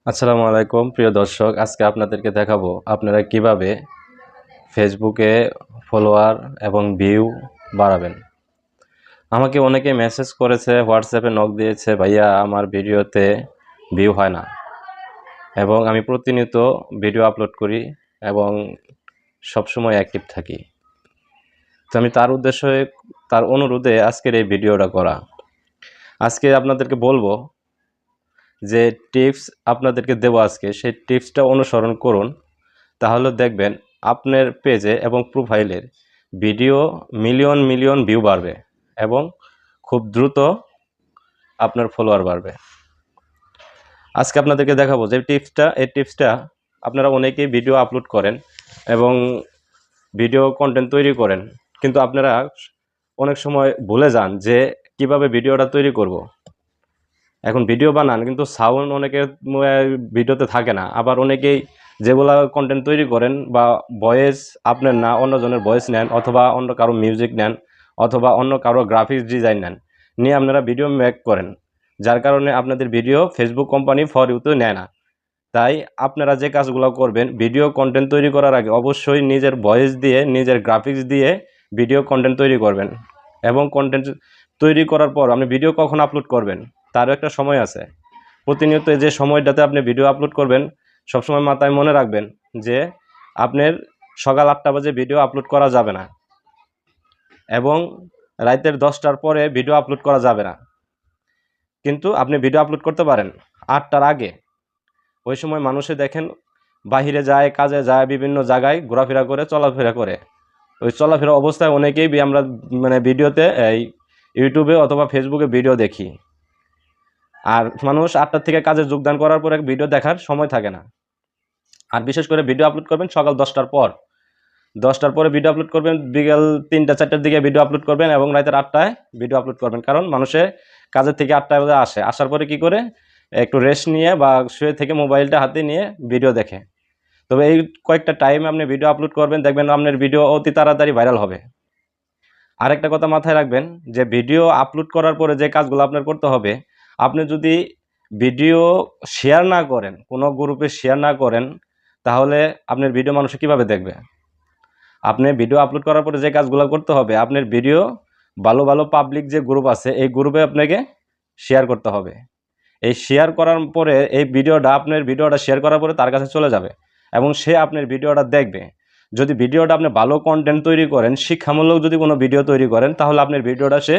আসসালামু আলাইকুম প্রিয় দর্শক, আজকে আপনাদেরকে দেখাবো আপনারা কিভাবে ফেসবুকে ফলোয়ার এবং ভিউ বাড়াবেন। আমাকে অনেকে মেসেজ করেছে, হোয়াটসঅ্যাপে নক দিয়েছে, ভাইয়া আমার ভিডিওতে ভিউ হয় না এবং আমি প্রতিনিয়ত ভিডিও আপলোড করি এবং সবসময় অ্যাক্টিভ থাকি। তো আমি তার অনুরোধে আজকের এই ভিডিওটা করা। আজকে আপনাদেরকে বলবো যে টিপস আপনাদেরকে দেবো আজকে, সেই টিপসটা অনুসরণ করুন, তাহলে দেখবেন আপনার পেজে এবং প্রোফাইলের ভিডিও মিলিয়ন মিলিয়ন ভিউ বাড়বে এবং খুব দ্রুত আপনার ফলোয়ার বাড়বে। আজকে আপনাদেরকে দেখাবো যে এই টিপসটা আপনারা অনেকেই ভিডিও আপলোড করেন এবং ভিডিও কন্টেন্ট তৈরি করেন, কিন্তু আপনারা অনেক সময় ভুলে যান যে কিভাবে ভিডিওটা তৈরি করব। এখন ভিডিও বানান কিন্তু সাউন্ড অনেকের ভিডিওতে থাকে না, আবার অনেকেই যেগুলা কন্টেন্ট তৈরি করেন বা ভয়েস আপনার না অন্যজনের ভয়েস নেন, অথবা অন্য কারো মিউজিক নেন, অথবা অন্য কারো গ্রাফিক্স ডিজাইন নেন, নিয়ে আপনারা ভিডিও মেক করেন, যার কারণে আপনাদের ভিডিও ফেসবুক কোম্পানি ফর ইউতে নেয় না। তাই আপনারা যে কাজগুলো করবেন, ভিডিও কন্টেন্ট তৈরি করার আগে অবশ্যই নিজের ভয়েস দিয়ে, নিজের গ্রাফিক্স দিয়ে ভিডিও কন্টেন্ট তৈরি করবেন। এবং কন্টেন্ট তৈরি করার পর আপনি ভিডিও কখন আপলোড করবেন তারও একটা সময় আছে। প্রতিনিয়ত যে সময়টাতে আপনি ভিডিও আপলোড করবেন, সবসময় মাথায় মনে রাখবেন যে আপনার সকাল 8টা বাজে ভিডিও আপলোড করা যাবে না এবং রাতের 10টার পরে ভিডিও আপলোড করা যাবে না। কিন্তু আপনি ভিডিও আপলোড করতে পারেন 8টার আগে। ওই সময় মানুষে দেখেন বাহিরে যায়, কাজে যায়, বিভিন্ন জায়গায় ঘোরাফেরা করে, চলাফেরা করে। ওই চলাফেরা অবস্থায় অনেকেই আমরা ভিডিওতে এই ইউটিউবে অথবা ফেসবুকে ভিডিও দেখি। আর মানুষ 8টা থেকে কাজে যোগদান করার পরে ভিডিও দেখার সময় থাকে না। আর বিশেষ করে ভিডিও আপলোড করবেন সকাল 10টার পর। 10টার পরে ভিডিও আপলোড করবেন, বিকেল 3টা-4টার দিকে ভিডিও আপলোড করবেন এবং রাতের 8টায় ভিডিও আপলোড করবেন। কারণ মানুষে কাজের থেকে 8টা বাজে আসে, আসার পরে কি করে একটু রেস্ট নিয়ে বা শুয়ে থেকে মোবাইলটা হাতে নিয়ে ভিডিও দেখে। তবে এই কয়েকটা টাইমে আপনি ভিডিও আপলোড করবেন, দেখবেন আপনার ভিডিও অতি তাড়াতাড়ি ভাইরাল হবে। আরেকটা কথা মাথায় রাখবেন যে ভিডিও আপলোড করার পরে যে কাজগুলো আপনার করতে হবে, আপনি যদি ভিডিও শেয়ার না করেন, কোনো গ্রুপে শেয়ার না করেন, তাহলে আপনার ভিডিও মানুষ কিভাবে দেখবে? আপনি ভিডিও আপলোড করার পরে যে কাজগুলো করতে হবে, আপনার ভিডিও ভালো ভালো পাবলিক যে গ্রুপ আছে এই গ্রুপে আপনাকে শেয়ার করতে হবে। এই শেয়ার করার পরে আপনার ভিডিওটা শেয়ার করার পরে তার কাছে চলে যাবে এবং সে আপনার ভিডিওটা দেখবে। যদি ভিডিওটা আপনি ভালো কন্টেন্ট তৈরি করেন, শিক্ষামূলক যদি কোনো ভিডিও তৈরি করেন, তাহলে আপনার ভিডিওটা সে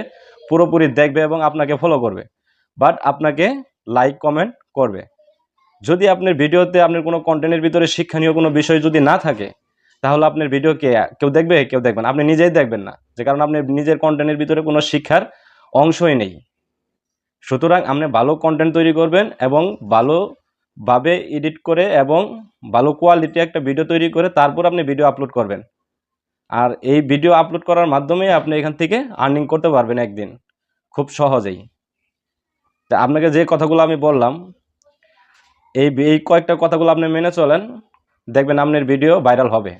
পুরোপুরি দেখবে এবং আপনাকে ফলো করবে, বাট আপনাকে লাইক কমেন্ট করবে। যদি আপনার ভিডিওতে আপনার কোনো কন্টেন্টের ভিতরে শিক্ষণীয় কোনো বিষয় যদি না থাকে, তাহলে আপনার ভিডিও কেউ দেখবে? কেউ দেখবেন, আপনি নিজেই দেখবেন না, যে কারণে আপনার নিজের কন্টেন্টের ভিতরে কোনো শিক্ষার অংশই নেই। সুতরাং আপনি ভালো কন্টেন্ট তৈরি করবেন এবং ভালোভাবে এডিট করে এবং ভালো কোয়ালিটি একটা ভিডিও তৈরি করে তারপর আপনি ভিডিও আপলোড করবেন। আর এই ভিডিও আপলোড করার মাধ্যমে আপনি এখান থেকে আর্নিং করতে পারবেন একদিন খুব সহজেই। তা আপনাকে যে কথাগুলো আমি বললাম, এই কয়েকটা কথাগুলো আপনি মেনে চলেন, দেখবেন আপনার ভিডিও ভাইরাল হবে।